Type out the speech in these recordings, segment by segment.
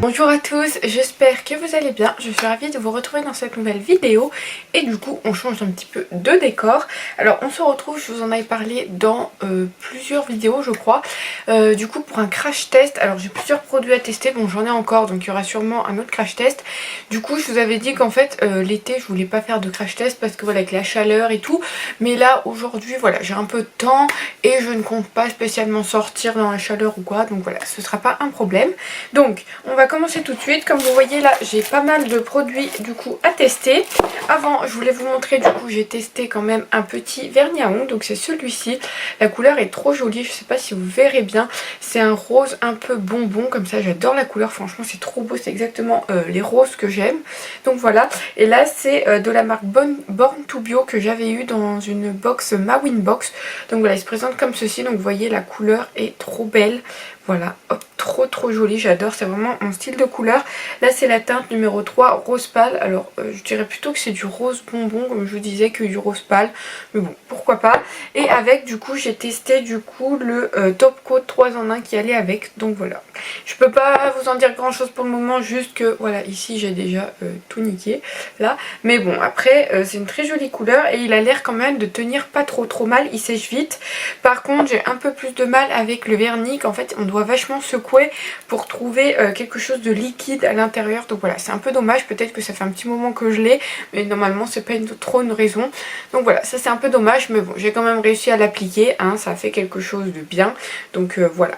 Bonjour à tous, j'espère que vous allez bien, je suis ravie de vous retrouver dans cette nouvelle vidéo et du coup on change un petit peu de décor. Alors on se retrouve, je vous en avais parlé dans plusieurs vidéos je crois, du coup pour un crash test. Alors j'ai plusieurs produits à tester, bon j'en ai encore donc il y aura sûrement un autre crash test. Du coup je vous avais dit qu'en fait l'été je voulais pas faire de crash test parce que voilà avec la chaleur et tout, mais là aujourd'hui voilà j'ai un peu de temps et je ne compte pas spécialement sortir dans la chaleur ou quoi, donc voilà ce sera pas un problème. Donc on va commencer tout de suite. Comme vous voyez là j'ai pas mal de produits du coup à tester. Avant je voulais vous montrer, du coup j'ai testé quand même un petit vernis à ongles, donc c'est celui-ci. La couleur est trop jolie, je sais pas si vous verrez bien, c'est un rose un peu bonbon comme ça, j'adore la couleur, franchement c'est trop beau, c'est exactement les roses que j'aime. Donc voilà, et là c'est de la marque Born to Bio que j'avais eu dans une box Mawin Box. Donc voilà, il se présente comme ceci, donc vous voyez la couleur est trop belle. Voilà, hop, trop jolie, j'adore, c'est vraiment mon style de couleur. Là c'est la teinte numéro 3, rose pâle. Alors je dirais plutôt que c'est du rose bonbon comme je vous disais que du rose pâle, mais bon pourquoi pas. Et avec du coup j'ai testé du coup le top coat 3 en 1 qui allait avec, donc voilà. Je peux pas vous en dire grand chose pour le moment, juste que voilà ici j'ai déjà tout niqué là, mais bon après c'est une très jolie couleur et il a l'air quand même de tenir pas trop mal, il sèche vite. Par contre j'ai un peu plus de mal avec le vernis, qu'en fait on doit vachement secouer pour trouver quelque chose de liquide à l'intérieur, donc voilà c'est un peu dommage. Peut-être que ça fait un petit moment que je l'ai, mais normalement c'est pas trop une raison, donc voilà ça c'est un peu dommage, mais bon j'ai quand même réussi à l'appliquer, hein, ça a fait quelque chose de bien, donc voilà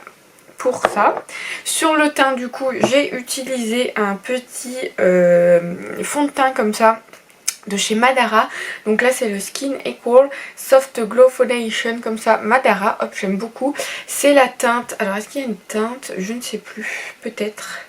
pour ça. Sur le teint du coup j'ai utilisé un petit fond de teint comme ça de chez Madara. Donc là c'est le Skin Equal Soft Glow Foundation comme ça, Madara, hop j'aime beaucoup. C'est la teinte, alors est-ce qu'il y a une teinte? Je ne sais plus, peut-être.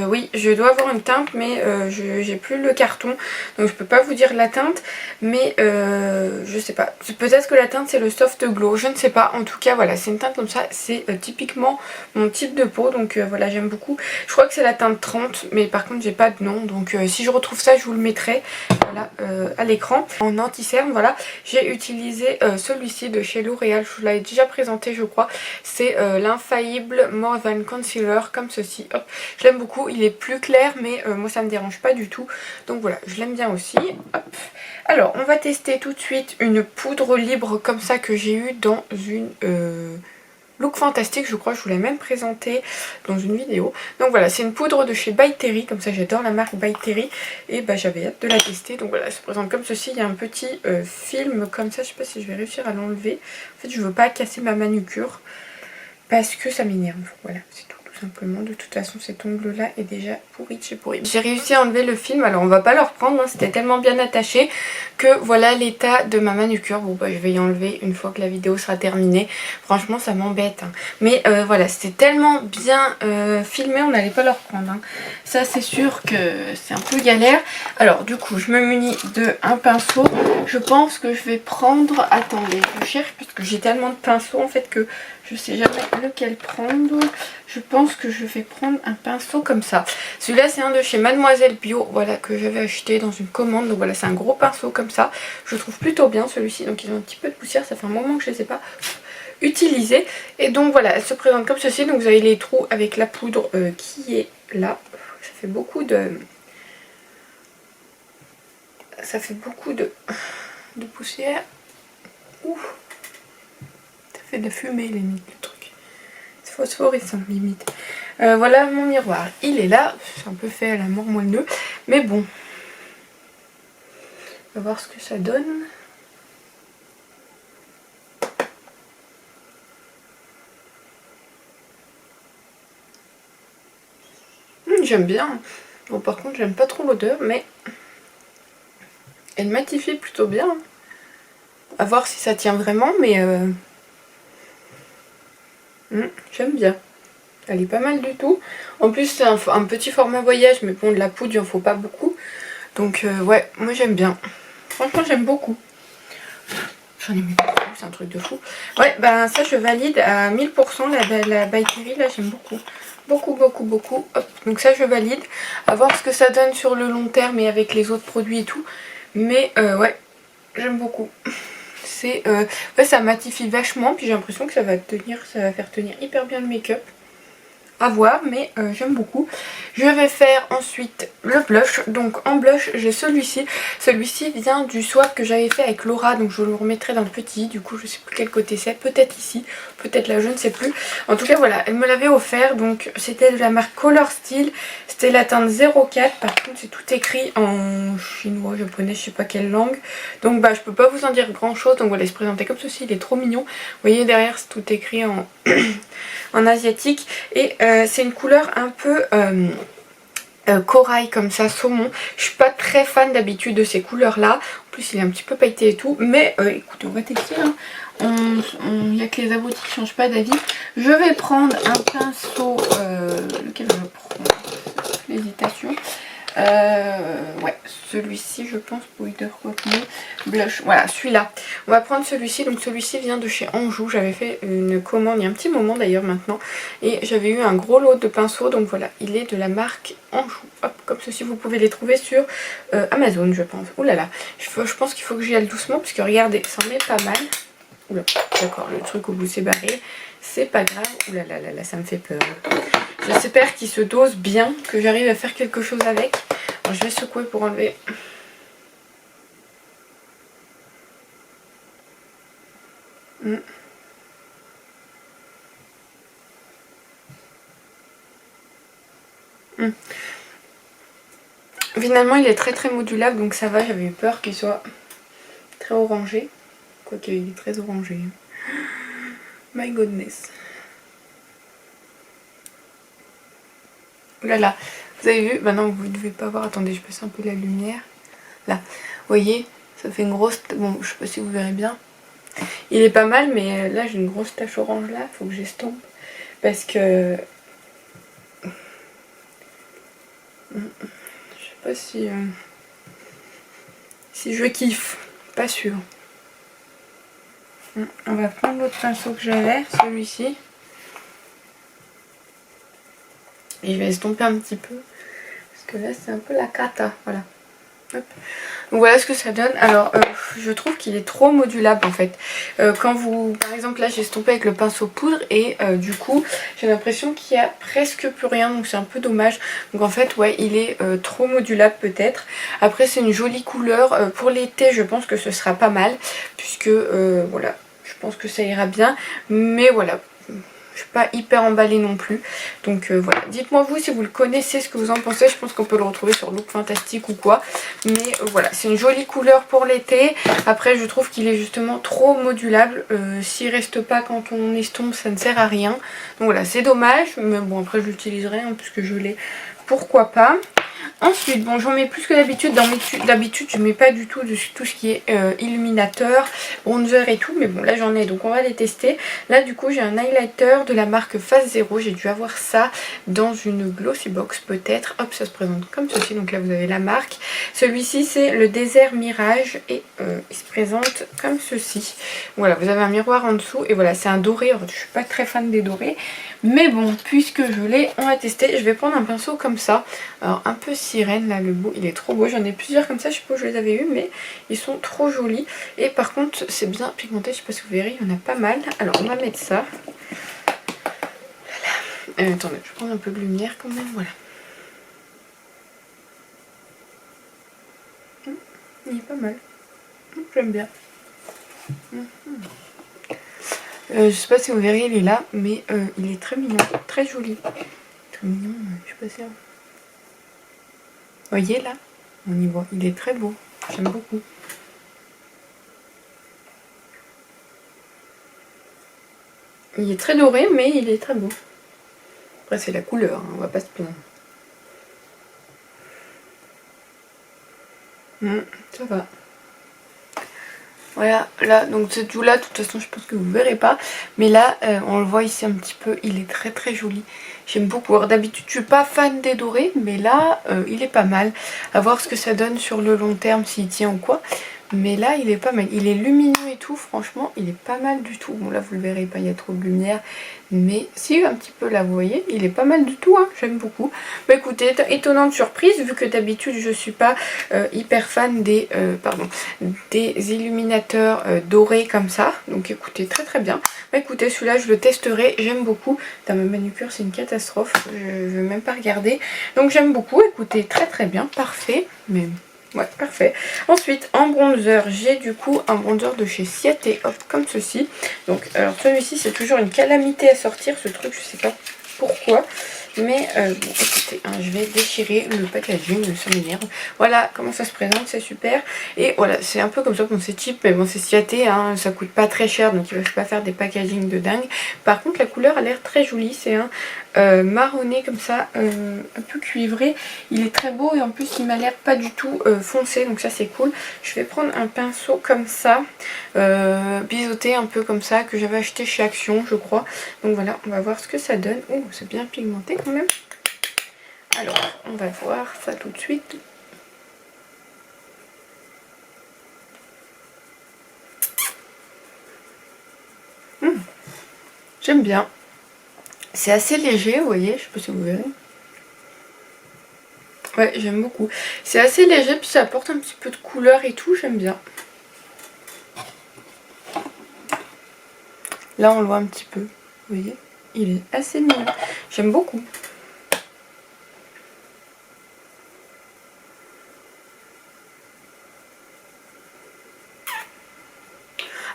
Oui, je dois avoir une teinte, mais j'ai plus le carton, donc je peux pas vous dire la teinte, mais je sais pas. Peut-être que la teinte c'est le soft glow, je ne sais pas. En tout cas, voilà, c'est une teinte comme ça, c'est typiquement mon type de peau, donc voilà, j'aime beaucoup. Je crois que c'est la teinte 30, mais par contre j'ai pas de nom, donc si je retrouve ça, je vous le mettrai voilà, à l'écran. En anti-cerne, voilà, j'ai utilisé celui-ci de chez L'Oréal, je vous l'avais déjà présenté, je crois. C'est l'infaillible More Than Concealer, comme ceci, hop. Je l'aime beaucoup, il est plus clair mais moi ça me dérange pas du tout, donc voilà je l'aime bien aussi. Hop. Alors on va tester tout de suite une poudre libre comme ça que j'ai eu dans une Look Fantastique, je crois, je vous l'ai même présenté dans une vidéo. Donc voilà, c'est une poudre de chez By Terry, comme ça j'adore la marque By Terry et bah j'avais hâte de la tester. Donc voilà, elle se présente comme ceci, il y a un petit film comme ça, je sais pas si je vais réussir à l'enlever. En fait je veux pas casser ma manucure parce que ça m'énerve, voilà c'est tout. Simplement, de toute façon cet ongle là est déjà pourri de chez pourri. J'ai réussi à enlever le film, alors on va pas le reprendre, hein, c'était tellement bien attaché que voilà l'état de ma manucure. Bon bah je vais y enlever une fois que la vidéo sera terminée, franchement ça m'embête, hein. Mais voilà c'était tellement bien filmé, on n'allait pas le reprendre, hein. Ça c'est sûr que c'est un peu galère. Alors du coup je me munis de un pinceau, je pense que je vais prendre, attendez je cherche parce que j'ai tellement de pinceaux en fait que je sais jamais lequel prendre. Je pense que je vais prendre un pinceau comme ça. Celui-là c'est un de chez Mademoiselle Bio, voilà, que j'avais acheté dans une commande. Donc voilà, c'est un gros pinceau comme ça. Je trouve plutôt bien celui-ci. Donc ils ont un petit peu de poussière, ça fait un moment que je ne les ai pas utilisés. Et donc voilà, elle se présente comme ceci. Donc vous avez les trous avec la poudre qui est là. Ça fait beaucoup de... Ça fait beaucoup de poussière. Ouf. Ça fait de la fumée limite le truc. Phosphorescent limite. Voilà mon miroir, il est là, c'est un peu fait à la mort moelleux, mais bon, on va voir ce que ça donne. J'aime bien, bon par contre j'aime pas trop l'odeur, mais elle matifie plutôt bien. À voir si ça tient vraiment, mais j'aime bien. Elle est pas mal du tout. En plus c'est un petit format voyage, mais bon de la poudre il en faut pas beaucoup. Donc ouais, moi j'aime bien. Franchement j'aime beaucoup. J'en ai mis beaucoup, c'est un truc de fou. Ouais, ben ça je valide à 1000%, la By Terry là j'aime beaucoup. Beaucoup. Hop. Donc ça je valide. À voir ce que ça donne sur le long terme et avec les autres produits et tout. Mais ouais, j'aime beaucoup. C'est ouais, ça matifie vachement, puis j'ai l'impression que ça va tenir, ça va faire tenir hyper bien le make-up. à voir, mais j'aime beaucoup. Je vais faire ensuite le blush. Donc en blush j'ai celui-ci. Celui-ci vient du swap que j'avais fait avec Laura, donc je le remettrai dans le petit. Du coup je sais plus quel côté c'est, peut-être ici, peut-être là, je ne sais plus. En tout cas voilà, elle me l'avait offert, donc c'était de la marque Color Style. C'était la teinte 04, par contre c'est tout écrit en chinois, japonais, je sais pas quelle langue. Donc bah je peux pas vous en dire grand chose, donc voilà, il se présentait comme ceci, il est trop mignon. Vous voyez derrière c'est tout écrit en, en asiatique. Et c'est une couleur un peu corail comme ça, saumon. Je suis pas très fan d'habitude de ces couleurs là. En plus il est un petit peu pailleté et tout. Mais écoutez, on va tester. Hein. Il n'y a que les abrutis qui changent pas d'avis. Je vais prendre un pinceau. Lequel je prends? L'hésitation. Ouais, celui-ci je pense, Powder Coat Blush, voilà celui-là. On va prendre celui-ci, donc celui-ci vient de chez Anjou. J'avais fait une commande il y a un petit moment d'ailleurs maintenant. Et j'avais eu un gros lot de pinceaux, donc voilà, il est de la marque Anjou. Hop, comme ceci, vous pouvez les trouver sur Amazon je pense. Ouh là là, je pense qu'il faut que j'y aille doucement, parce que regardez, ça en met pas mal. Oula, d'accord, le truc au bout s'est barré, c'est pas grave. Oula là là là, ça me fait peur. J'espère qu'il se dose bien, que j'arrive à faire quelque chose avec. Alors, je vais secouer pour enlever. Finalement il est très modulable, donc ça va. J'avais eu peur qu'il soit très orangé. Quoique il est très orangé. My goodness. Oh là là, vous avez vu? Maintenant vous ne devez pas voir. Attendez, je passe un peu la lumière. Là, vous voyez, ça fait une grosse... Bon, je sais pas si vous verrez bien. Il est pas mal, mais là j'ai une grosse tache orange là. Faut que j'estompe. Parce que... Je sais pas si... si je kiffe. Pas sûr. On va prendre l'autre pinceau que j'avais, celui-ci. Et je vais estomper un petit peu. Parce que là c'est un peu la cata. Voilà. Hop. Donc voilà ce que ça donne. Alors je trouve qu'il est trop modulable en fait. Quand vous, par exemple là j'ai estompé avec le pinceau poudre et du coup j'ai l'impression qu'il y a presque plus rien, donc c'est un peu dommage. Donc en fait ouais, il est trop modulable peut-être. Après c'est une jolie couleur. Pour l'été je pense que ce sera pas mal, puisque voilà, je pense que ça ira bien. Mais voilà, je suis pas hyper emballée non plus. Donc voilà, dites-moi vous si vous le connaissez, ce que vous en pensez. Je pense qu'on peut le retrouver sur Look Fantastique ou quoi. Mais voilà, c'est une jolie couleur pour l'été. Après je trouve qu'il est justement trop modulable. S'il reste pas quand on estompe, ça ne sert à rien. Donc voilà, c'est dommage. Mais bon, après je l'utiliserai hein, puisque je l'ai. Pourquoi pas. Ensuite, bon, j'en mets plus que d'habitude. D'habitude, je mets pas du tout de tout ce qui est illuminateur, bronzer et tout. Mais bon, là j'en ai, donc on va les tester. Là, du coup, j'ai un highlighter de la marque Phase 0. J'ai dû avoir ça dans une glossy box peut-être. Hop, ça se présente comme ceci. Donc là, vous avez la marque. Celui-ci, c'est le Désert Mirage et il se présente comme ceci. Voilà, vous avez un miroir en dessous et voilà, c'est un doré. Alors, je suis pas très fan des dorés. Mais bon, puisque je l'ai, on va tester. Je vais prendre un pinceau comme ça. Alors un peu sirène là, le bout, il est trop beau. J'en ai plusieurs comme ça, je sais pas où je les avais eu, mais ils sont trop jolis. Et par contre, c'est bien pigmenté, je sais pas si vous verrez, il y en a pas mal. Alors on va mettre ça. Attendez, je vais prendre un peu de lumière quand même, voilà. Il est pas mal. J'aime bien. Je sais pas si vous verrez, il est là, mais il est très mignon, très joli. Très mignon, je sais pas si... Vous voyez là, on y voit, il est très beau, j'aime beaucoup. Il est très doré, mais il est très beau. Après c'est la couleur, hein, on va pas se plaindre. Ça va. Voilà, là, donc c'est tout là, de toute façon je pense que vous verrez pas. Mais là, on le voit ici un petit peu, il est très joli. J'aime beaucoup. Alors d'habitude je suis pas fan des dorés, mais là, il est pas mal. À voir ce que ça donne sur le long terme, s'il tient ou quoi. Mais là, il est pas mal. Il est lumineux et tout, franchement il est pas mal du tout. Bon là vous le verrez pas, il y a trop de lumière, mais si un petit peu là vous voyez, il est pas mal du tout, hein, j'aime beaucoup. Bah écoutez, étonnante surprise vu que d'habitude je suis pas hyper fan des illuminateurs dorés comme ça. Donc écoutez, très très bien. Bah écoutez, celui-là je le testerai, j'aime beaucoup. Dans ma manucure c'est une catastrophe, je veux même pas regarder. Donc j'aime beaucoup, écoutez, très très bien, parfait. Mais ouais, parfait. Ensuite, en bronzer, j'ai du coup un bronzer de chez Ciaté, hop, comme ceci. Donc, alors celui-ci, c'est toujours une calamité à sortir, ce truc, je sais pas pourquoi. Mais bon, écoutez, hein, je vais déchirer le packaging, ça m'énerve. Voilà comment ça se présente, c'est super. Et voilà, c'est un peu comme ça qu'on c'est cheap, mais bon, c'est Ciaté, hein, ça coûte pas très cher, donc ils ne peuvent pas faire des packaging de dingue. Par contre, la couleur a l'air très jolie, c'est un marronné comme ça, un peu cuivré. Il est très beau et en plus il m'a l'air pas du tout foncé, donc ça c'est cool. Je vais prendre un pinceau comme ça, biseauté un peu comme ça, que j'avais acheté chez Action je crois. Donc voilà, on va voir ce que ça donne. Oh, c'est bien pigmenté quand même. Alors, on va voir ça tout de suite. J'aime bien. C'est assez léger, vous voyez, je sais pas si vous verrez. Ouais, j'aime beaucoup. C'est assez léger, puis ça apporte un petit peu de couleur et tout, j'aime bien. Là, on le voit un petit peu, vous voyez. Il est assez mignon. J'aime beaucoup.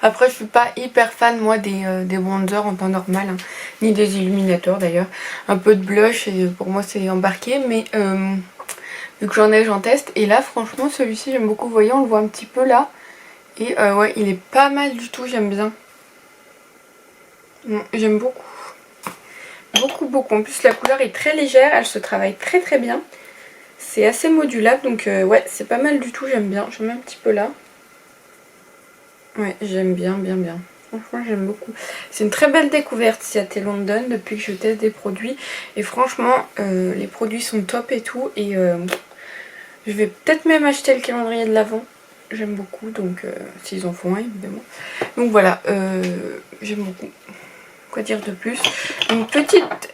Après, je suis pas hyper fan, moi, des bronzers en temps normal, hein, ni des illuminateurs d'ailleurs. Un peu de blush, et pour moi, c'est embarqué, mais vu que j'en ai, j'en teste. Et là, franchement, celui-ci, j'aime beaucoup. Vous voyez, on le voit un petit peu là. Et ouais, il est pas mal du tout, j'aime bien. J'aime beaucoup. Beaucoup, beaucoup. En plus, la couleur est très légère, elle se travaille très très bien. C'est assez modulable, donc ouais, c'est pas mal du tout, j'aime bien. Je mets un petit peu là. Ouais, j'aime bien, bien, bien. Franchement, j'aime beaucoup. C'est une très belle découverte, Ciaté London, depuis que je teste des produits. Et franchement, les produits sont top et tout. Et je vais peut-être même acheter le calendrier de l'Avent. J'aime beaucoup, donc s'ils en font un, évidemment. Donc voilà, j'aime beaucoup. Quoi dire de plus? Une petite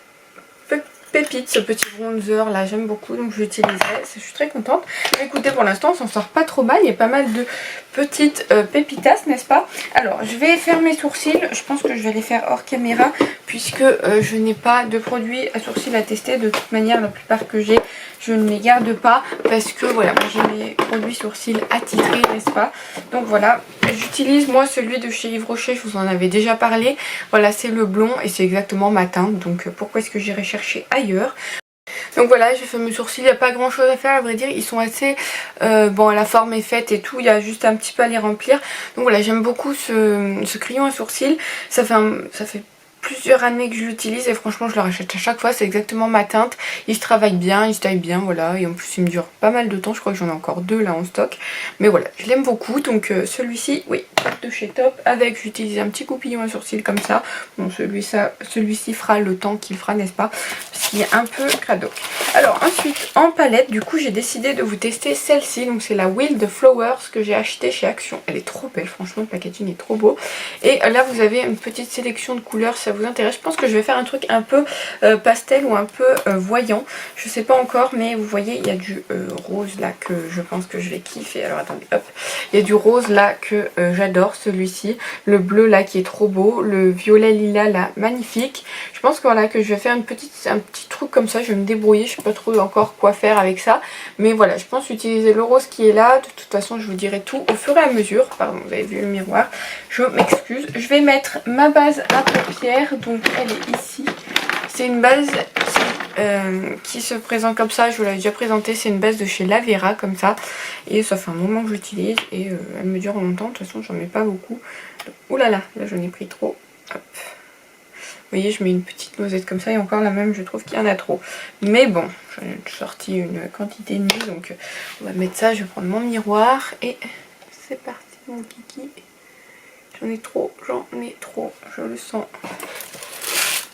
pépite, ce petit bronzer là, j'aime beaucoup, donc je l'utiliserai, je suis très contente. Mais écoutez, pour l'instant on s'en sort pas trop mal, il y a pas mal de petites pépitas, n'est-ce pas? Alors je vais faire mes sourcils, je pense que je vais les faire hors caméra, puisque je n'ai pas de produits à sourcils à tester. De toute manière, la plupart que j'ai, je ne les garde pas, parce que voilà, moi j'ai mes produits sourcils attitrés, n'est-ce pas? Donc voilà, j'utilise moi celui de chez Yves Rocher, je vous en avais déjà parlé. Voilà, c'est le blond et c'est exactement ma teinte, donc pourquoi est-ce que j'irai chercher ailleurs? Donc voilà, j'ai fait mes sourcils, il n'y a pas grand chose à faire à vrai dire, ils sont assez... bon, la forme est faite et tout, il y a juste un petit peu à les remplir. Donc voilà, j'aime beaucoup ce crayon à sourcils, ça fait plusieurs années que je l'utilise et franchement je le rachète à chaque fois, c'est exactement ma teinte. Il se travaille bien, il se taille bien, voilà, et en plus il me dure pas mal de temps, je crois que j'en ai encore deux là en stock. Mais voilà, je l'aime beaucoup, donc celui-ci, oui, de chez Top, avec, j'utilise un petit coupillon à sourcils comme ça. Bon, celui-ci fera le temps qu'il fera, n'est-ce pas? Parce qu'il est un peu crado. Alors ensuite, en palette, du coup j'ai décidé de vous tester celle-ci, donc c'est la Wild Flowers que j'ai acheté chez Action. Elle est trop belle, franchement, le packaging est trop beau. Et là vous avez une petite sélection de couleurs, ça vous intéresse. Je pense que je vais faire un truc un peu pastel ou un peu voyant, je sais pas encore, mais vous voyez il y a du rose là que je pense que je vais kiffer. Alors attendez, hop, il y a du rose là que j'adore, celui-ci, le bleu là qui est trop beau, le violet lilas là magnifique. Je pense que voilà, que je vais faire un petit truc comme ça, je vais me débrouiller, je sais pas trop encore quoi faire avec ça, mais voilà, je pense utiliser le rose qui est là. De toute façon je vous dirai tout au fur et à mesure. Pardon, vous avez vu le miroir, je m'excuse. Je vais mettre ma base à paupières, donc elle est ici. C'est une base qui se présente comme ça, je vous l'avais déjà présenté, c'est une base de chez Lavera comme ça, et ça fait un moment que j'utilise et elle me dure longtemps. De toute façon j'en mets pas beaucoup. Ouh là là, là j'en ai pris trop. Hop. Vous voyez, je mets une petite noisette comme ça et encore la même, je trouve qu'il y en a trop. Mais bon, j'en ai sorti une quantité de nuit, donc on va mettre ça. Je vais prendre mon miroir et c'est parti mon kiki. J'en ai trop, je le sens.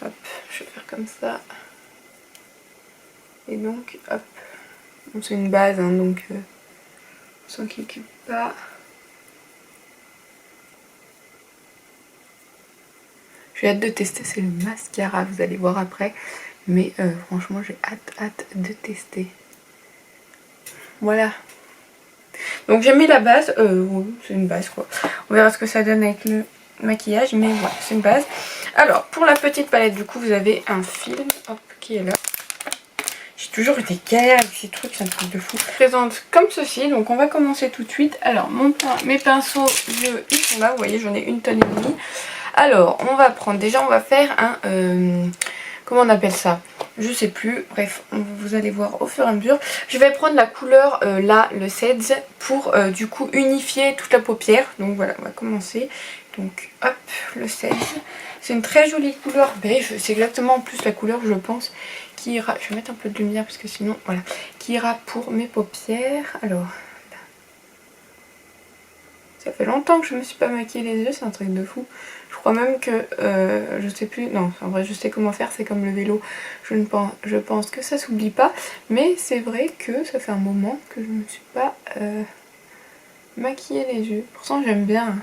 Hop, je vais faire comme ça. Et donc, hop. Bon, c'est une base, hein, donc on s'en occupe pas. J'ai hâte de tester, c'est le mascara, vous allez voir après. Mais franchement j'ai hâte de tester. Voilà. Donc j'ai mis la base, oui, c'est une base quoi. On verra ce que ça donne avec le maquillage, mais voilà, c'est une base. Alors pour la petite palette du coup vous avez un film, hop, qui est là. J'ai toujours été galère avec ces trucs, c'est un truc de fou. Je présente comme ceci, donc on va commencer tout de suite. Alors mes pinceaux vieux, ils sont là, vous voyez j'en ai une tonne et demie. Alors on va prendre, déjà on va faire un, comment on appelle ça? Je sais plus, bref, vous allez voir au fur et à mesure. Je vais prendre la couleur là, le Suds, pour du coup unifier toute la paupière. Donc voilà, on va commencer. Donc hop, le Suds. C'est une très jolie couleur beige, c'est exactement en plus la couleur je pense qui ira, je vais mettre un peu de lumière parce que sinon, voilà, qui ira pour mes paupières. Alors, ça fait longtemps que je me suis pas maquillé les yeux, c'est un truc de fou. Je crois même que, je sais plus, non, en vrai je sais comment faire, c'est comme le vélo, je pense que ça s'oublie pas. Mais c'est vrai que ça fait un moment que je me suis pas maquillé les yeux. Pourtant j'aime bien, hein.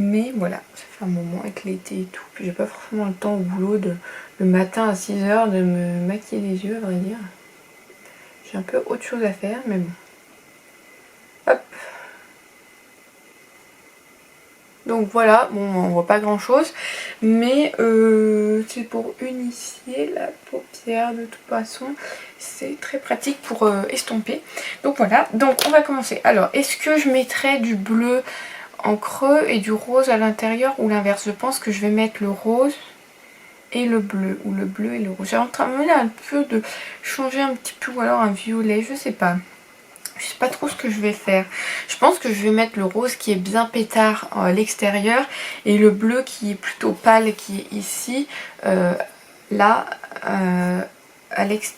Mais voilà, ça fait un moment avec l'été et tout. Puis j'ai pas forcément le temps au boulot le matin à 6 h de me maquiller les yeux à vrai dire. J'ai un peu autre chose à faire, mais bon. Hop. Donc voilà, bon on voit pas grand chose, mais c'est pour unifier la paupière de toute façon, c'est très pratique pour estomper. Donc voilà, donc on va commencer. Alors est-ce que je mettrai du bleu en creux et du rose à l'intérieur ou l'inverse? Je pense que je vais mettre le rose et le bleu, ou le bleu et le rouge. J'ai en train de un peu de changer un petit peu, ou alors un violet, je sais pas. Je sais pas trop ce que je vais faire. Je pense que je vais mettre le rose qui est bien pétard à l'extérieur et le bleu qui est plutôt pâle qui est ici, là,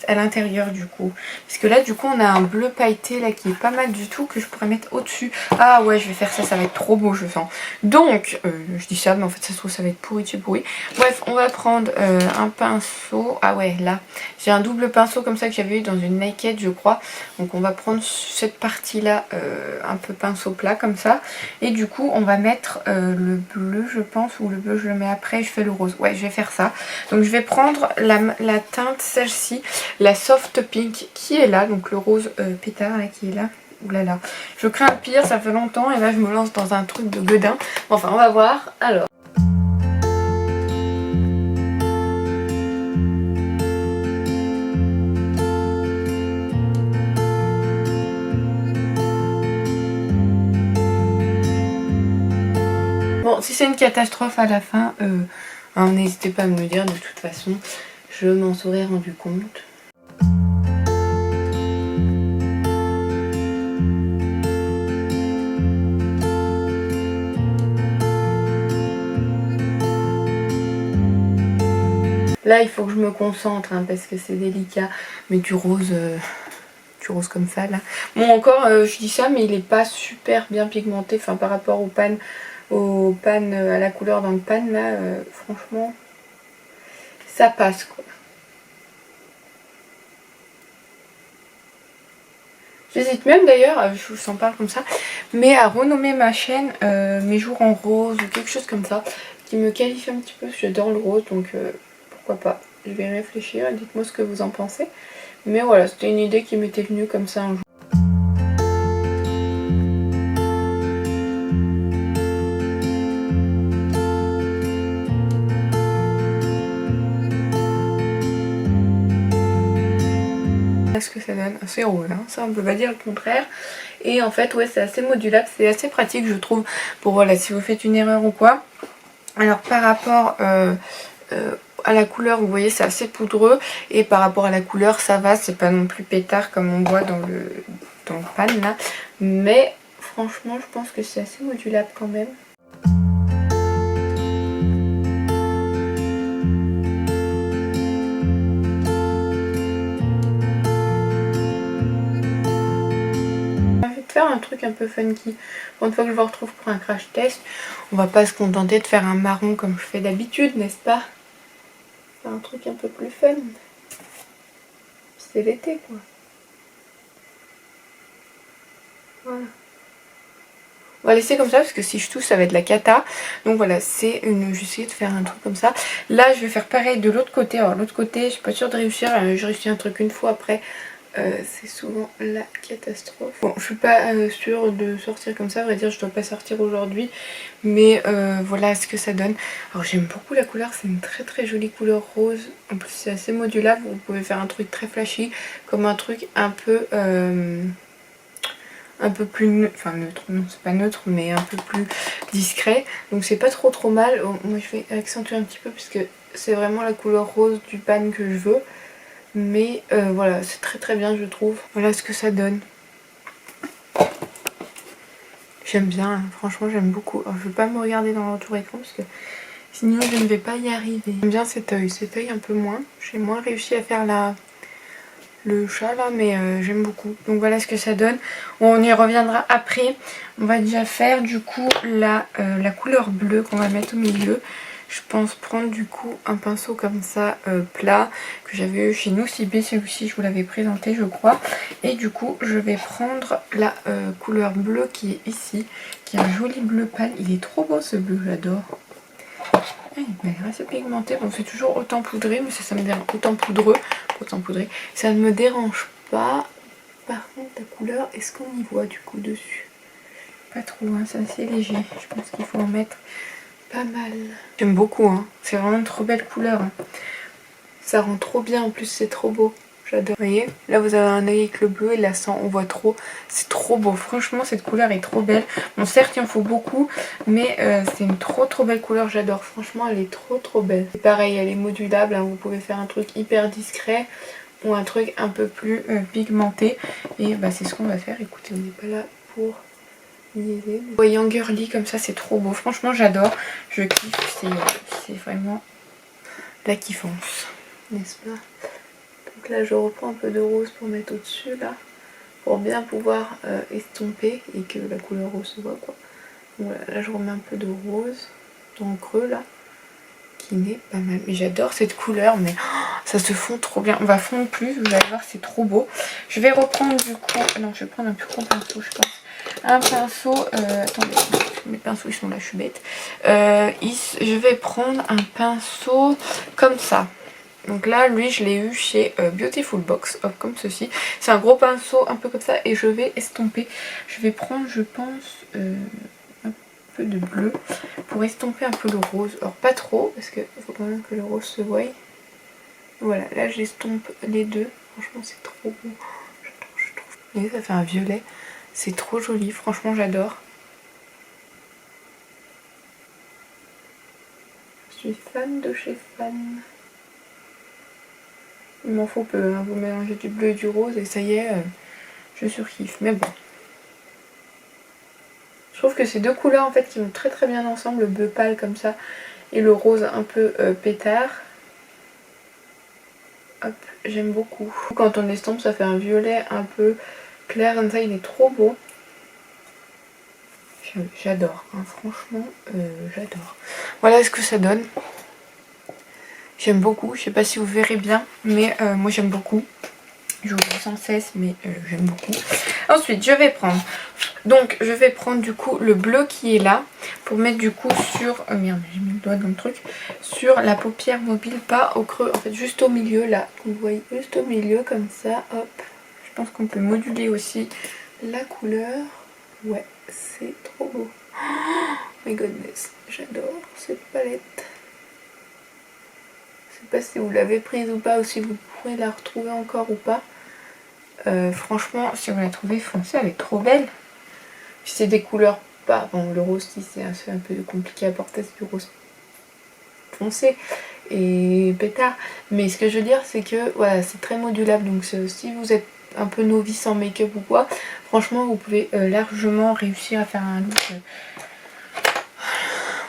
à l'intérieur du coup. Parce que là du coup on a un bleu pailleté là qui est pas mal du tout que je pourrais mettre au dessus. Ah ouais je vais faire ça, ça va être trop beau je sens. Donc je dis ça mais en fait ça se trouve ça va être pourri de chez pourri. Bref on va prendre un pinceau. Ah ouais là j'ai un double pinceau comme ça que j'avais eu dans une Naked je crois. Donc on va prendre cette partie là un peu pinceau plat comme ça. Et du coup on va mettre le bleu je pense, ou le bleu je le mets après, je fais le rose. Ouais je vais faire ça. Donc je vais prendre la teinte, celle-ci, la Soft Pink qui est là, donc le rose pétard là qui est là. Ouh là là, je crains le pire, ça fait longtemps et là je me lance dans un truc de gueudin. Enfin on va voir. Alors. Bon, si c'est une catastrophe à la fin, hein, n'hésitez pas à me le dire, de toute façon, je m'en serais rendu compte. Là, il faut que je me concentre, hein, parce que c'est délicat, mais du rose comme ça, là. Bon, encore, je dis ça, mais il est pas super bien pigmenté, enfin, par rapport aux pannes à la couleur dans le pan, là, franchement, ça passe, quoi. J'hésite même d'ailleurs, je vous en parle comme ça, mais à renommer ma chaîne Mes jours en rose ou quelque chose comme ça, qui me qualifie un petit peu, parce que j'adore le rose, donc pourquoi pas. Je vais réfléchir, dites-moi ce que vous en pensez. Mais voilà, c'était une idée qui m'était venue comme ça un jour. Ce que ça donne, c'est rose, hein. Ça on peut pas dire le contraire. Et en fait ouais c'est assez modulable, c'est assez pratique je trouve pour voilà si vous faites une erreur ou quoi. Alors par rapport à la couleur vous voyez c'est assez poudreux et par rapport à la couleur ça va, c'est pas non plus pétard comme on voit dans le pan là, mais franchement je pense que c'est assez modulable quand même. Faire un truc un peu funky. Pour une fois que je vous retrouve pour un crash test, on va pas se contenter de faire un marron comme je fais d'habitude, n'est-ce pas? Faire un truc un peu plus fun. C'est l'été quoi. Voilà. On va laisser comme ça parce que si je touche ça va être la cata. Donc voilà, c'est une... j'essaie de faire un truc comme ça. Là je vais faire pareil de l'autre côté. Alors l'autre côté je suis pas sûre de réussir, j'ai réussi un truc une fois, après c'est souvent la catastrophe. Bon, je suis pas sûre de sortir comme ça, à vrai dire je dois pas sortir aujourd'hui. Mais voilà ce que ça donne. Alors j'aime beaucoup la couleur, c'est une très très jolie couleur rose. En plus c'est assez modulable, vous pouvez faire un truc très flashy, comme un truc un peu plus neutre, enfin neutre, non c'est pas neutre, mais un peu plus discret. Donc c'est pas trop mal. Moi je vais accentuer un petit peu puisque c'est vraiment la couleur rose du pan que je veux. Mais voilà, c'est très très bien je trouve. Voilà ce que ça donne. J'aime bien, hein. Franchement j'aime beaucoup. Alors je vais pas me regarder dans l'autre écran parce que sinon je ne vais pas y arriver. J'aime bien cet œil un peu moins. J'ai moins réussi à faire le chat là, mais j'aime beaucoup. Donc voilà ce que ça donne. On y reviendra après. On va déjà faire du coup la couleur bleue qu'on va mettre au milieu. Je pense prendre du coup un pinceau comme ça plat que j'avais eu chez Nocibé, celui-ci je vous l'avais présenté je crois. Et du coup je vais prendre la couleur bleue qui est ici, qui est un joli bleu pâle. Il est trop beau ce bleu, j'adore. Il m'a l'air assez pigmenté. Bon c'est toujours autant poudré, mais ça me dérange, autant poudreux, autant poudré. Ça ne me dérange pas. Par contre la couleur, est-ce qu'on y voit du coup dessus? Pas trop, hein, c'est assez léger. Je pense qu'il faut en mettre pas mal. J'aime beaucoup, hein. C'est vraiment une trop belle couleur. Hein. Ça rend trop bien, en plus c'est trop beau. J'adore. Vous voyez, là vous avez un œil avec le bleu et là ça on voit trop. C'est trop beau. Franchement cette couleur est trop belle. Bon certes il en faut beaucoup, mais c'est une trop belle couleur. J'adore. Franchement elle est trop belle. Et pareil elle est modulable. Hein. Vous pouvez faire un truc hyper discret ou un truc un peu plus pigmenté. Et bah c'est ce qu'on va faire. Écoutez, on n'est pas là pour... Vous voyez en girly comme ça, c'est trop beau. Franchement j'adore, je kiffe, c'est vraiment la kiffance, n'est-ce pas? Donc là je reprends un peu de rose pour mettre au dessus là, pour bien pouvoir estomper et que la couleur rose se voit quoi. Donc voilà, là je remets un peu de rose dans le creux là, qui n'est pas mal. Mais j'adore cette couleur, mais ça se fond trop bien. On va fondre plus, vous allez voir, c'est trop beau. Je vais reprendre du coup, non je vais prendre un plus gros pinceau je pense. Un pinceau, attendez, mes pinceaux ils sont là, je suis bête. Je vais prendre un pinceau comme ça. Donc là, lui, je l'ai eu chez Beautiful Box, hop, comme ceci. C'est un gros pinceau, un peu comme ça, et je vais estomper. Je vais prendre, je pense, un peu de bleu pour estomper un peu le rose. Alors pas trop, parce qu'il faut quand même que le rose se voie. Voilà, là j'estompe les deux. Franchement, c'est trop beau. J'adore, je trouve. Et ça fait un violet. C'est trop joli, franchement j'adore. Je suis fan de chez Fan. Il m'en faut peu, hein. Vous mélangez du bleu et du rose et ça y est, je surkiffe. Mais bon. Je trouve que ces deux couleurs en fait qui vont très bien ensemble, le bleu pâle comme ça et le rose un peu pétard. Hop, j'aime beaucoup. Quand on estompe ça fait un violet un peu clair comme ça, il est trop beau. J'adore, hein, franchement, j'adore. Voilà ce que ça donne. J'aime beaucoup, je sais pas si vous verrez bien, mais moi j'aime beaucoup. Je vous dis sans cesse, mais j'aime beaucoup. Ensuite, je vais prendre du coup le bleu qui est là, pour mettre du coup sur... Oh merde, j'ai mis le doigt dans le truc. Sur la paupière mobile, pas au creux, en fait juste au milieu là. Vous voyez, juste au milieu comme ça, hop. Je pense qu'on peut moduler aussi la couleur. Ouais, c'est trop beau. Oh my goodness, j'adore cette palette. Je sais pas si vous l'avez prise ou pas, ou si vous pourrez la retrouver encore ou pas. Franchement, si vous la trouvez, foncez, elle est trop belle. Puis c'est des couleurs pas... Bon, le rose, si c'est un peu compliqué à porter, c'est du rose foncé et pétard. Mais ce que je veux dire, c'est que voilà, c'est très modulable. Donc si vous êtes un peu novice en make-up ou quoi, franchement, vous pouvez largement réussir à faire un look...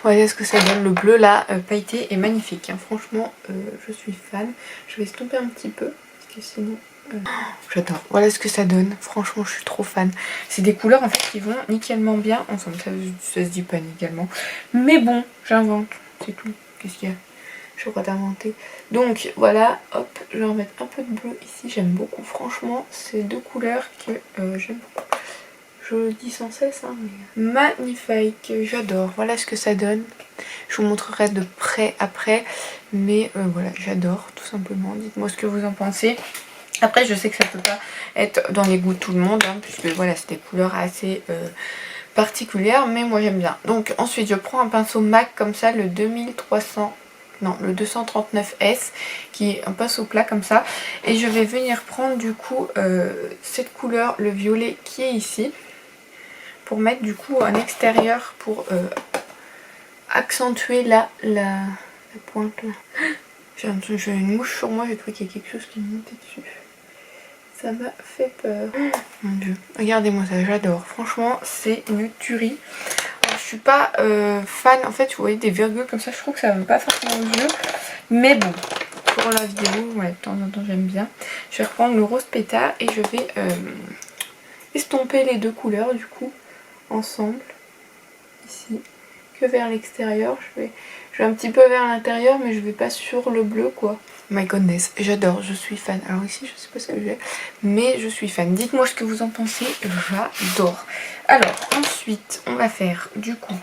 Voilà ce que ça donne. Le bleu là, pailleté est magnifique. Hein. Franchement, je suis fan. Je vais estomper un petit peu, parce que sinon... J'adore. Voilà ce que ça donne. Franchement, je suis trop fan. C'est des couleurs en fait qui vont nickelement bien ensemble. Ça se dit pas nickelement. Mais bon, j'invente. C'est tout. Qu'est-ce qu'il y a? Je crois d'inventer. Donc voilà, hop, je vais remettre un peu de bleu ici. J'aime beaucoup. Franchement, c'est deux couleurs que j'aime beaucoup. je le dis sans cesse, hein, mais magnifique, j'adore. Voilà ce que ça donne. Je vous montrerai de près après, mais voilà, j'adore tout simplement. Dites-moi ce que vous en pensez. Après, je sais que ça peut pas être dans les goûts de tout le monde, hein, puisque voilà, c'est des couleurs assez particulières, mais moi j'aime bien. Donc ensuite, je prends un pinceau MAC comme ça, le 2300. Non, le 239S, qui est un pinceau plat comme ça. Et je vais venir prendre du coup cette couleur, le violet qui est ici, pour mettre du coup un extérieur pour accentuer la pointe là. J'ai une mouche sur moi, j'ai trouvé qu'il y a quelque chose qui me montait dessus. Ça m'a fait peur. Mon dieu, regardez-moi ça, j'adore. Franchement, c'est une tuerie. Alors, je suis pas fan, en fait, vous voyez des virgules comme ça, je trouve que ça va pas forcément aux yeux. Mais bon, pour la vidéo, ouais, de temps en temps j'aime bien. Je vais reprendre le rose pétard et je vais estomper les deux couleurs du coup ensemble. Ici, que vers l'extérieur. Je vais un petit peu vers l'intérieur, mais je vais pas sur le bleu quoi. My goodness, j'adore, je suis fan. Alors ici, je sais pas ce que j'ai, mais je suis fan. Dites-moi ce que vous en pensez, j'adore. Alors, ensuite, on va faire du coup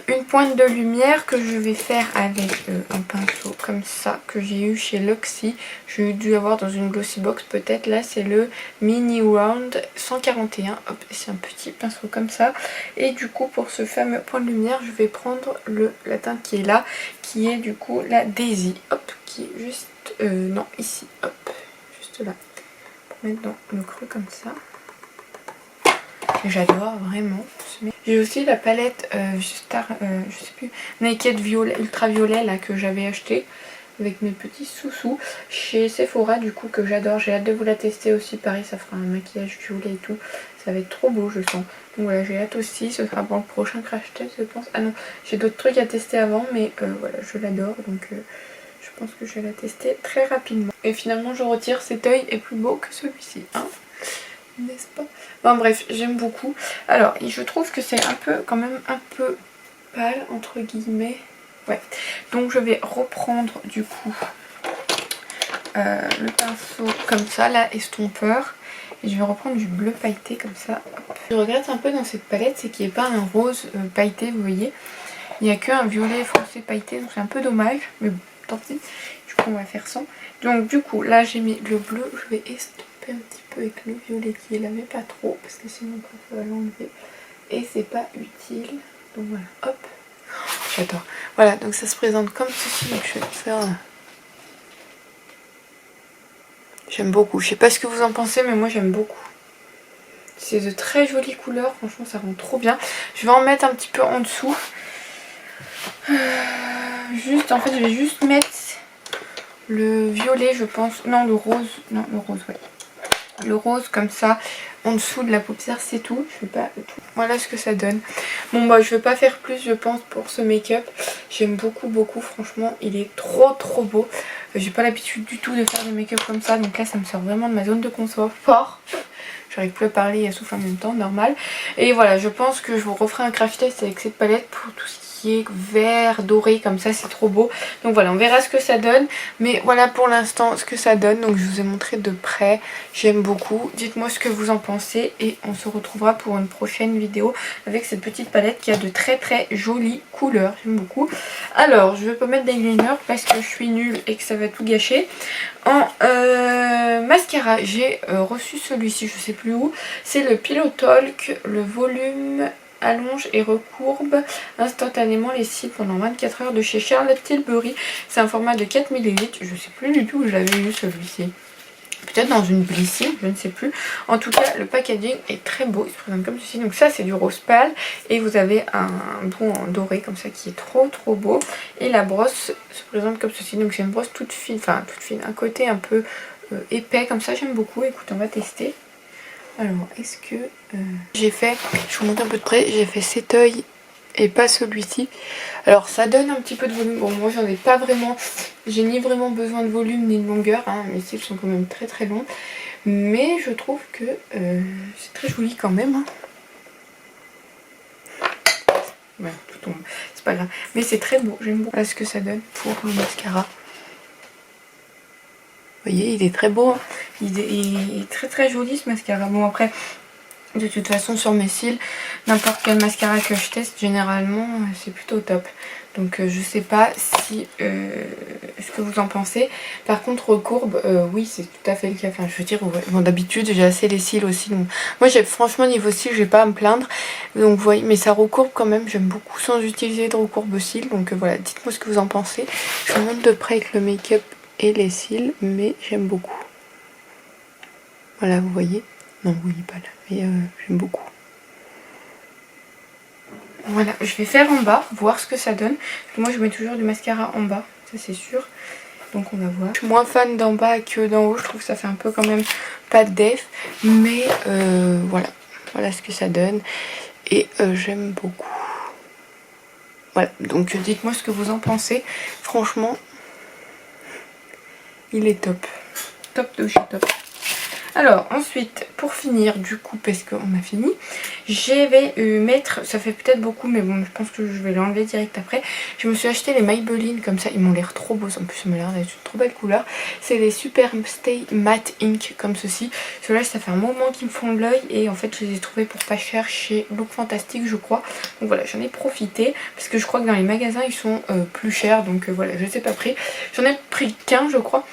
une pointe de lumière que je vais faire avec un pinceau comme ça que j'ai eu chez Luxie. J'ai dû avoir dans une glossy box peut-être. Là c'est le Mini Round 141. Hop, c'est un petit pinceau comme ça. Et du coup pour ce fameux point de lumière je vais prendre la teinte qui est là, qui est du coup la Daisy. Hop, qui est juste non ici, hop, juste là, pour mettre dans le creux comme ça. J'adore vraiment. J'ai aussi la palette je sais plus, Naked Violet, Ultraviolet là que j'avais acheté avec mes petits sous-sous chez Sephora du coup, que j'adore. J'ai hâte de vous la tester aussi. Pareil, ça fera un maquillage violet et tout. Ça va être trop beau je sens. Donc voilà, j'ai hâte aussi. Ce sera pour le prochain crash test je pense. Ah non, j'ai d'autres trucs à tester avant, mais voilà, je l'adore. Donc je pense que je vais la tester très rapidement. Et finalement je retire, cet œil est plus beau que celui-ci, hein, n'est-ce pas? Bon bref, j'aime beaucoup. Alors, je trouve que c'est un peu, quand même un peu pâle, entre guillemets. Ouais. Donc je vais reprendre du coup le pinceau comme ça, là, estompeur. Et je vais reprendre du bleu pailleté comme ça. Hop. Je regrette un peu dans cette palette, c'est qu'il n'y ait pas un rose pailleté, vous voyez. Il n'y a qu'un violet foncé pailleté, donc c'est un peu dommage. Mais bon, tant pis. Du coup, on va faire sans. Donc du coup, là j'ai mis le bleu, je vais estomper un petit peu avec le violet qui est là, mais pas trop, parce que sinon on va l'enlever et c'est pas utile. Donc voilà, hop, j'adore. Voilà, donc ça se présente comme ceci. Donc je vais faire j'aime beaucoup, je sais pas ce que vous en pensez, mais moi j'aime beaucoup. C'est de très jolies couleurs, franchement ça rend trop bien. Je vais en mettre un petit peu en dessous. Juste, en fait je vais juste mettre le violet je pense, non le rose, ouais. Le rose comme ça en dessous de la paupière, c'est tout. Je fais pas tout. Voilà ce que ça donne. Bon bah je vais pas faire plus je pense pour ce make-up. J'aime beaucoup franchement, il est trop beau. J'ai pas l'habitude du tout de faire des make-up comme ça, donc là ça me sort vraiment de ma zone de confort. J'arrive plus à parler et à souffler en même temps, normal. Et voilà, je pense que je vous referai un craft test avec cette palette pour tout ce qui est vert, doré, comme ça, c'est trop beau. Donc voilà, on verra ce que ça donne. Mais voilà pour l'instant ce que ça donne. Donc je vous ai montré de près. J'aime beaucoup. Dites-moi ce que vous en pensez et on se retrouvera pour une prochaine vidéo avec cette petite palette qui a de très jolies couleurs. J'aime beaucoup. Alors, je vais pas mettre d'eyeliner parce que je suis nulle et que ça va tout gâcher. En mascara, j'ai reçu celui-ci, je sais plus où. C'est le Pillow Talk, le volume allonge et recourbe instantanément les cils pendant 24 heures de chez Charlotte Tilbury. C'est un format de 4 ml. Je sais plus du tout où je l'avais eu celui-ci. Peut-être dans une Blissy, je ne sais plus. En tout cas, le packaging est très beau. Il se présente comme ceci. Donc ça, c'est du rose pâle. Et vous avez un bout en doré comme ça qui est trop beau. Et la brosse se présente comme ceci. Donc c'est une brosse toute fine. Enfin, toute fine. Un côté un peu épais comme ça. J'aime beaucoup. Écoute, on va tester. Alors, est-ce que... j'ai fait... Je vous montre un peu de près. J'ai fait cet œil et pas celui-ci. Alors ça donne un petit peu de volume. Bon, moi j'en ai pas vraiment, j'ai ni vraiment besoin de volume ni de longueur, hein. Mes cils sont quand même très longs, mais je trouve que c'est très joli quand même, hein. Ouais, tout tombe, c'est pas grave, mais c'est très beau. J'aime beaucoup ce que ça donne pour le mascara. Vous voyez, il est très beau, hein. Il est très joli ce mascara. Bon, après De toute façon sur mes cils, n'importe quel mascara que je teste, généralement c'est plutôt top. Donc je sais pas si ce que vous en pensez. Par contre courbe, oui c'est tout à fait le cas. Enfin je veux dire, ouais. Bon, d'habitude j'ai assez les cils aussi. Donc... Moi franchement niveau cils j'ai pas à me plaindre. Donc vous voyez, mais ça recourbe quand même. J'aime beaucoup sans utiliser de recourbe cils. Donc voilà, dites-moi ce que vous en pensez. Je vous montre de près avec le make-up et les cils, mais j'aime beaucoup. Voilà, vous voyez. Non, vous voyez pas là, mais j'aime beaucoup. Voilà, je vais faire en bas, voir ce que ça donne. Parce que moi, je mets toujours du mascara en bas, ça c'est sûr. Donc on va voir. Je suis moins fan d'en bas que d'en haut. Je trouve que ça fait un peu quand même pas de def. Mais voilà, voilà ce que ça donne. Et j'aime beaucoup. Voilà, donc dites-moi ce que vous en pensez. Franchement, il est top. Top de chez top. Alors ensuite pour finir du coup parce qu'on a fini, je vais mettre, ça fait peut-être beaucoup mais bon je pense que je vais l'enlever direct après. Je me suis acheté les Maybelline comme ça, ils m'ont l'air trop beaux, en plus ça m'a l'air d'être une trop belle couleur. C'est les Super Stay Matte Ink comme ceci. Ceux-là ça fait un moment qu'ils me font de l'œil et en fait je les ai trouvés pour pas cher chez Look Fantastic je crois. Donc voilà, j'en ai profité parce que je crois que dans les magasins ils sont plus chers donc voilà, je les ai pas pris. J'en ai pris qu'un je crois.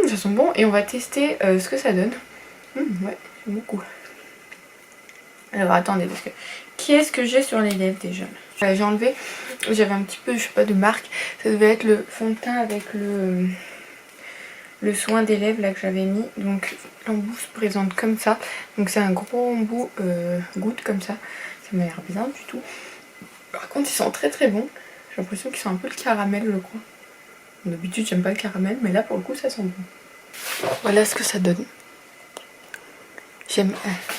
Ça sent bon et on va tester ce que ça donne. Ouais, j'aime beaucoup. Alors attendez, parce que qui est-ce que j'ai sur les lèvres déjà? J'ai enlevé, j'avais un petit peu, je sais pas, de marque. Ça devait être le fond de teint avec le soin des lèvres là que j'avais mis. Donc l'embout se présente comme ça. Donc c'est un gros embout goutte comme ça. Ça m'a l'air bien du tout. Par contre ils sont très très bons. J'ai l'impression qu'ils sont un peu le caramel je crois. D'habitude j'aime pas le caramel mais là pour le coup ça sent bon. Voilà ce que ça donne. J'aime...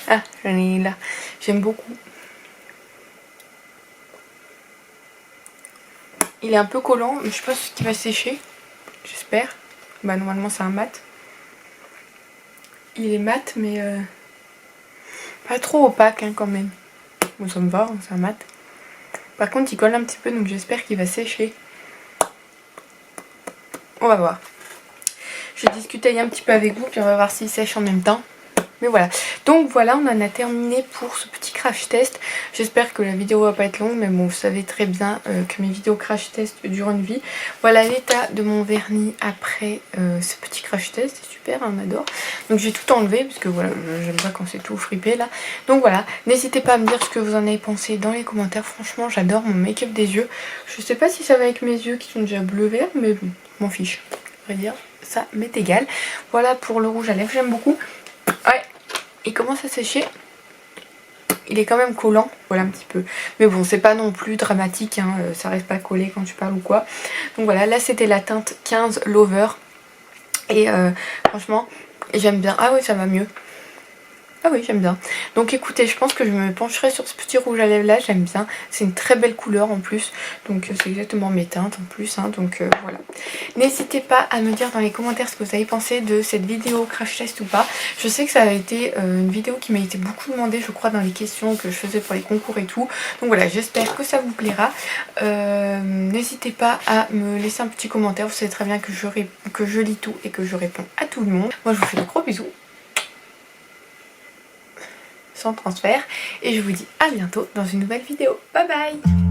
Ah, j'en ai là. J'aime beaucoup. Il est un peu collant, mais je sais pas ce qui va sécher. J'espère. Bah normalement c'est un mat. Il est mat mais pas trop opaque hein, quand même. Bon ça me va, hein, c'est un mat. Par contre il colle un petit peu donc j'espère qu'il va sécher. On va voir. Je vais discuter un petit peu avec vous puis on va voir s'il sèche en même temps. Mais voilà, donc voilà, on en a terminé pour ce petit crash test. J'espère que la vidéo va pas être longue, mais bon, vous savez très bien que mes vidéos crash test durent une vie. Voilà l'état de mon vernis après ce petit crash test, c'est super, on adore. Donc j'ai tout enlevé, parce que voilà, j'aime pas quand c'est tout fripé là. Donc voilà, n'hésitez pas à me dire ce que vous en avez pensé dans les commentaires. Franchement, j'adore mon make-up des yeux. Je sais pas si ça va avec mes yeux qui sont déjà bleu-vert, mais bon, m'en fiche. À vrai dire, ça m'est égal. Voilà pour le rouge à lèvres, j'aime beaucoup. Ouais, il commence à sécher. Il est quand même collant, voilà un petit peu. Mais bon, c'est pas non plus dramatique, hein, ça reste pas collé quand tu parles ou quoi. Donc voilà, là c'était la teinte 15 Lover. Et franchement, j'aime bien. Ah oui, ça va mieux. Ah oui, j'aime bien. Donc écoutez, je pense que je me pencherai sur ce petit rouge à lèvres là, j'aime bien. C'est une très belle couleur en plus. Donc c'est exactement mes teintes en plus. Hein, donc voilà. N'hésitez pas à me dire dans les commentaires ce que vous avez pensé de cette vidéo crash test ou pas. Je sais que ça a été une vidéo qui m'a été beaucoup demandée, je crois, dans les questions que je faisais pour les concours et tout. Donc voilà, j'espère que ça vous plaira. N'hésitez pas à me laisser un petit commentaire. Vous savez très bien que je lis tout et que je réponds à tout le monde. Moi je vous fais de gros bisous. Sans transfert et je vous dis à bientôt dans une nouvelle vidéo. Bye bye.